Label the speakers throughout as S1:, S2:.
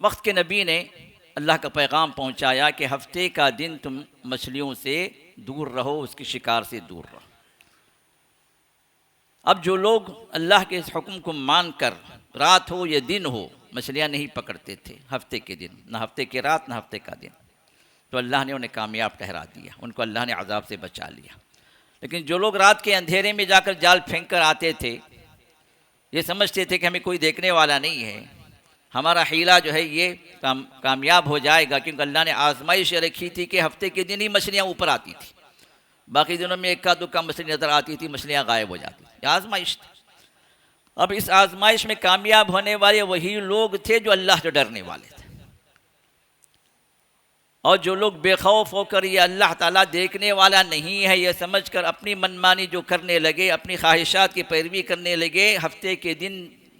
S1: वक्त के नबी ने अल्लाह का पैगाम पहुंचाया कि हफ्ते का दिन तुम मछलियों से दूर रहो, उसके शिकार से दूर रहो। अब जो लोग अल्लाह के इस हुक्म को मानकर रात हो या दिन हो मछलियाँ नहीं पकड़ते थे हफ्ते के दिन, ना हफ्ते की रात ना हफ्ते का दिन, तो अल्लाह ने उन्हें कामयाब ठहरा दिया, उनको अल्लाह ने अजाब से बचा लिया। लेकिन जो लोग रात के अंधेरे में जाकर जाल फेंक कर आते थे, ये समझते थे कि हमें कोई देखने वाला नहीं है, हमारा हीला जो है ये कामयाब हो जाएगा, क्योंकि अल्लाह ने आजमाइश रखी थी कि हफ्ते के दिन ही मछलियाँ ऊपर आती थी, बाकी दिनों में इक्का दुक्का मछली नज़र आती थी, मछलियाँ गायब हो जाती थी। आजमाइश थी। अब इस आजमाइश में कामयाब होने वाले वही लोग थे जो अल्लाह से डरने वाले थे, और जो लोग बेखौफ होकर ये अल्लाह ताला देखने वाला नहीं है ये समझकर अपनी मनमानी जो करने लगे, अपनी ख्वाहिशात की पैरवी करने लगे। हफ्ते के दिन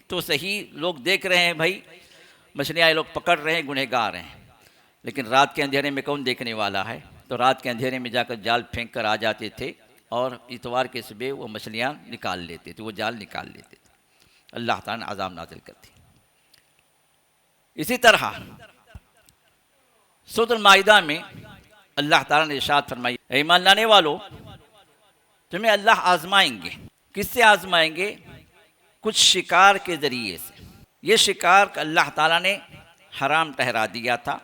S1: तो सही लोग देख रहे हैं भाई मछलियाँ ये लोग पकड़ रहे हैं, गुनहगार हैं, लेकिन रात के अंधेरे में कौन देखने वाला है? तो रात के अंधेरे में जाकर जाल फेंक कर आ जाते थे और इतवार के सुबह वो मछलियाँ निकाल लेते थे, वो जाल निकाल लेते थे। अल्लाह ताला ने अज़ाब नाज़िल कर दी। इसी तरह सूरह माइदा में अल्लाह ताला ने इरशाद फरमाई, ईमान लाने वालों तुम्हें अल्लाह आजमाएंगे। किससे आजमाएंगे? कुछ शिकार के ज़रिए से। ये शिकार अल्लाह ताला ने हराम ठहरा दिया था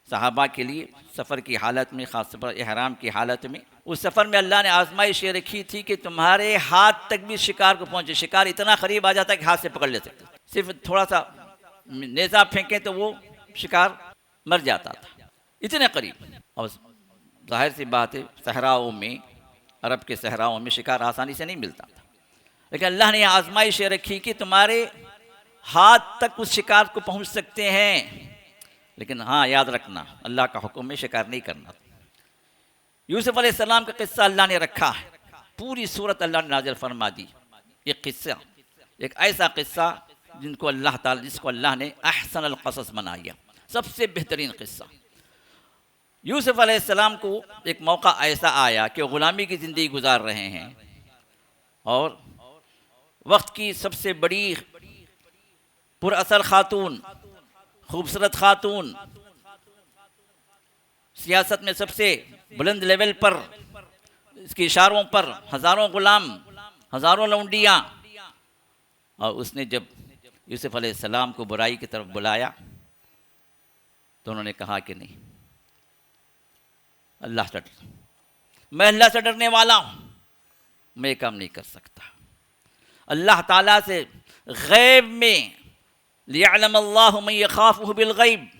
S1: सहाबा के लिए सफ़र की हालत में, ख़ास तौर पर इहराम की हालत में। उस सफ़र में अल्लाह ने आजमाइश ये रखी थी कि तुम्हारे हाथ तक भी शिकार को पहुँचे, शिकार इतना करीब आ जाता है कि हाथ से पकड़ ले सकते, सिर्फ थोड़ा सा नेज़ा फेंकें तो वो शिकार मर जाता था, इतने करीब। और जाहिर सी बात है सहराओं में, अरब के सहराओं में शिकार आसानी से नहीं मिलता था, लेकिन अल्लाह ने आजमाइश ये रखी कि तुम्हारे हाथ तक उस शिकार को पहुँच सकते हैं, लेकिन हाँ याद रखना अल्लाह का हुक्म में शिकार नहीं करना। यूसुफ अलैहिस्सलाम का किस्सा अल्लाह ने रखा है, पूरी सूरत अल्लाह ने नाज़िल फरमा दी। ये किस्सा एक ऐसा किस्सा जिसको अल्लाह ने अहसनुल क़सस बनाया, सबसे बेहतरीन किस्सा। यूसुफ अलैहिस्सलाम को एक मौका ऐसा आया कि ग़ुलामी की ज़िंदगी गुजार रहे हैं और वक्त की सबसे बड़ी पुरअसर खातून, खूबसूरत खातून, सियासत में सबसे बुलंद लेवल पर, इसके इशारों पर हज़ारों ग़ुलाम, हज़ारों लौंडियाँ, और उसने जब यूसुफ अलैहिस्सलाम को बुराई की तरफ बुलाया तो उन्होंने कहा कि नहीं, अल्लाह से मैं अल्लाह से डरने वाला हूँ, मैं काम नहीं कर सकता। अल्लाह ताला से गैब में लियअलमल्लाहु मन यख़ाफ़ुहु बिलग़ैब,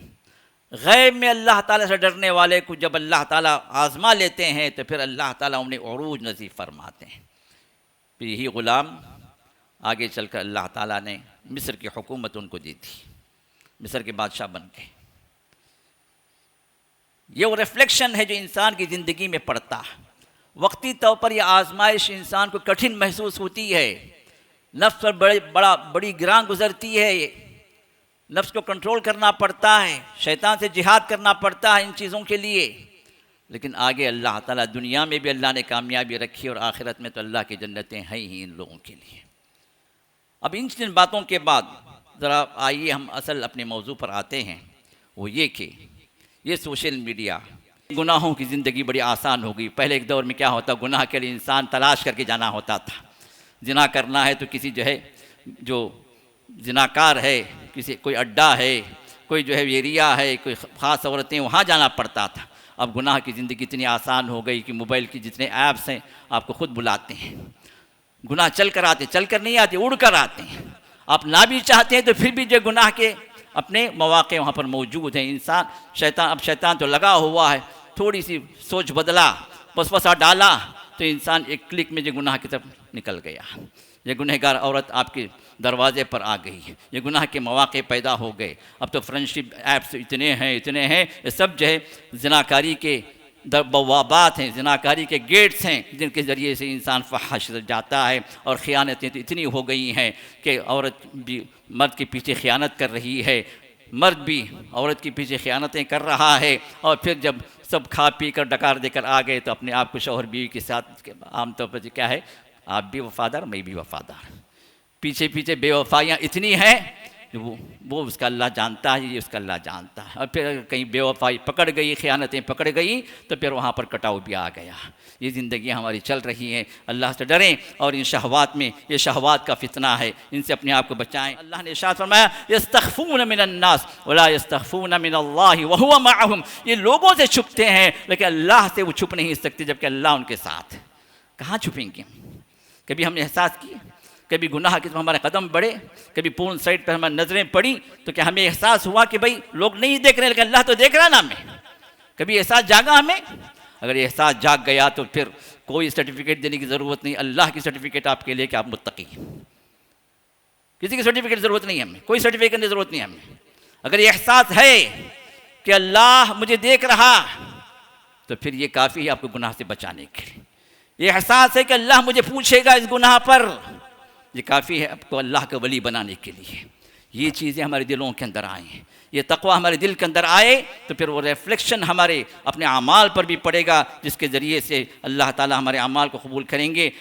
S1: गैब में अल्लाह ताला से डरने वाले को जब अल्लाह ताला आज़मा लेते हैं तो फिर अल्लाह ताला उन्हें उरूज नसीब फरमाते हैं। फिर यही ग़ुलाम आगे चलकर अल्लाह ताला ने मिस्र की हुकूमत उनको दी थी, मिस्र के बादशाह बन गए। ये वो रिफ्लेक्शन है जो इंसान की ज़िंदगी में पड़ता है। वक्ती तौर पर यह आजमाइश इंसान को कठिन महसूस होती है, नफ्स पर बड़ी गिरां गुजरती है, नफ्स को कंट्रोल करना पड़ता है, शैतान से जिहाद करना पड़ता है इन चीज़ों के लिए, लेकिन आगे अल्लाह ताला दुनिया में भी अल्लाह ने कामयाबी रखी और आखिरत में तो अल्लाह की जन्नतें हैं ही इन लोगों के लिए। अब इन बातों के बाद ज़रा आइए हम असल अपने मौजू पर आते हैं, वो ये कि ये सोशल मीडिया, गुनाहों की ज़िंदगी बड़ी आसान हो गई। पहले एक दौर में क्या होता, गुनाह के लिए इंसान तलाश करके जाना होता था। जिना करना है तो किसी जो जिनाकार है, किसी कोई अड्डा है, कोई एरिया है, कोई ख़ास औरतें, वहाँ जाना पड़ता था। अब गुनाह की ज़िंदगी इतनी आसान हो गई कि मोबाइल की जितने ऐप्स हैं आपको ख़ुद बुलाते हैं। गुनाह चल कर आते, चल कर नहीं आते, उड़ कर आते हैं। आप ना भी चाहते हैं तो फिर भी जो गुनाह के अपने मौक़े वहाँ पर मौजूद हैं। अब शैतान तो लगा हुआ है, थोड़ी सी सोच बदला, वसवसा डाला तो इंसान एक क्लिक में जो गुनाह की तरफ निकल गया। ये गुनहगार औरत आपके दरवाज़े पर आ गई, ये गुनाह के मौक़े पैदा हो गए। अब तो फ्रेंडशिप ऐप्स इतने हैं, ये सब ज़िनाकारी के बवाबात हैं, ज़िनाकारी के गेट्स हैं जिनके ज़रिए से इंसान फहाश जाता है। और ख़यानतें तो इतनी हो गई हैं कि औरत भी मर्द के पीछे ख़यानत कर रही है, मर्द भी औरत के पीछे ख़यानतें कर रहा है। और फिर जब सब खा पी कर डकार देकर आ गए तो अपने आप को शौहर बीवी के साथ आमतौर पर क्या है, आप भी वफ़ादार, मैं भी वफ़ादार। पीछे पीछे बेवफाइयाँ इतनी हैं वो उसका अल्लाह जानता है, ये उसका अल्लाह जानता है। और फिर अगर कहीं बेवफाई पकड़ गई, ख़यानतें पकड़ गई, तो फिर वहाँ पर कटाव भी आ गया। ये ज़िंदगी हमारी चल रही है। अल्लाह से डरें और इन शहवात में, ये शहवात का फितना है, इनसे अपने आप को बचाएं। अल्लाह ने इरशाद फरमाया यस्तख़फ़ून मिनन्नास वला यस्तख़फ़ून मिनल्लाहि व हुवा मअहुम। ये लोगों से छुपते हैं लेकिन अल्लाह से वो छुप नहीं सकते, जबकि अल्लाह उनके साथ। कहाँ छुपेंगे? कभी हमने एहसास किया, कभी गुनाह की तरफ हमारे कदम बढ़े, कभी पूर्ण साइड पर हमारी नज़रें पड़ी, तो क्या हमें एहसास हुआ कि भाई लोग नहीं देख रहे लेकिन अल्लाह तो देख रहा है ना हमें? कभी एहसास जागा हमें? अगर एहसास जाग गया तो फिर कोई सर्टिफिकेट देने की ज़रूरत नहीं। अल्लाह की सर्टिफिकेट आपके लिए कि आप मुत्तकी हैं। किसी की सर्टिफिकेट ज़रूरत नहीं है हमें, कोई सर्टिफिकेट की ज़रूरत नहीं है हमें। अगर ये एहसास है कि अल्लाह मुझे देख रहा, तो फिर ये काफ़ी है आपको गुनाह से बचाने के लिए। ये एहसास है कि अल्लाह मुझे पूछेगा इस गुनाह पर, ये काफ़ी है आपको अल्लाह का वली बनाने के लिए। ये चीज़ें हमारे दिलों के अंदर आएँ, ये तक़वा हमारे दिल के अंदर आए, तो फिर वो रिफ्लेक्शन हमारे अपने अमाल पर भी पड़ेगा, जिसके ज़रिए से अल्लाह ताला हमारे अमाल को कबूल करेंगे।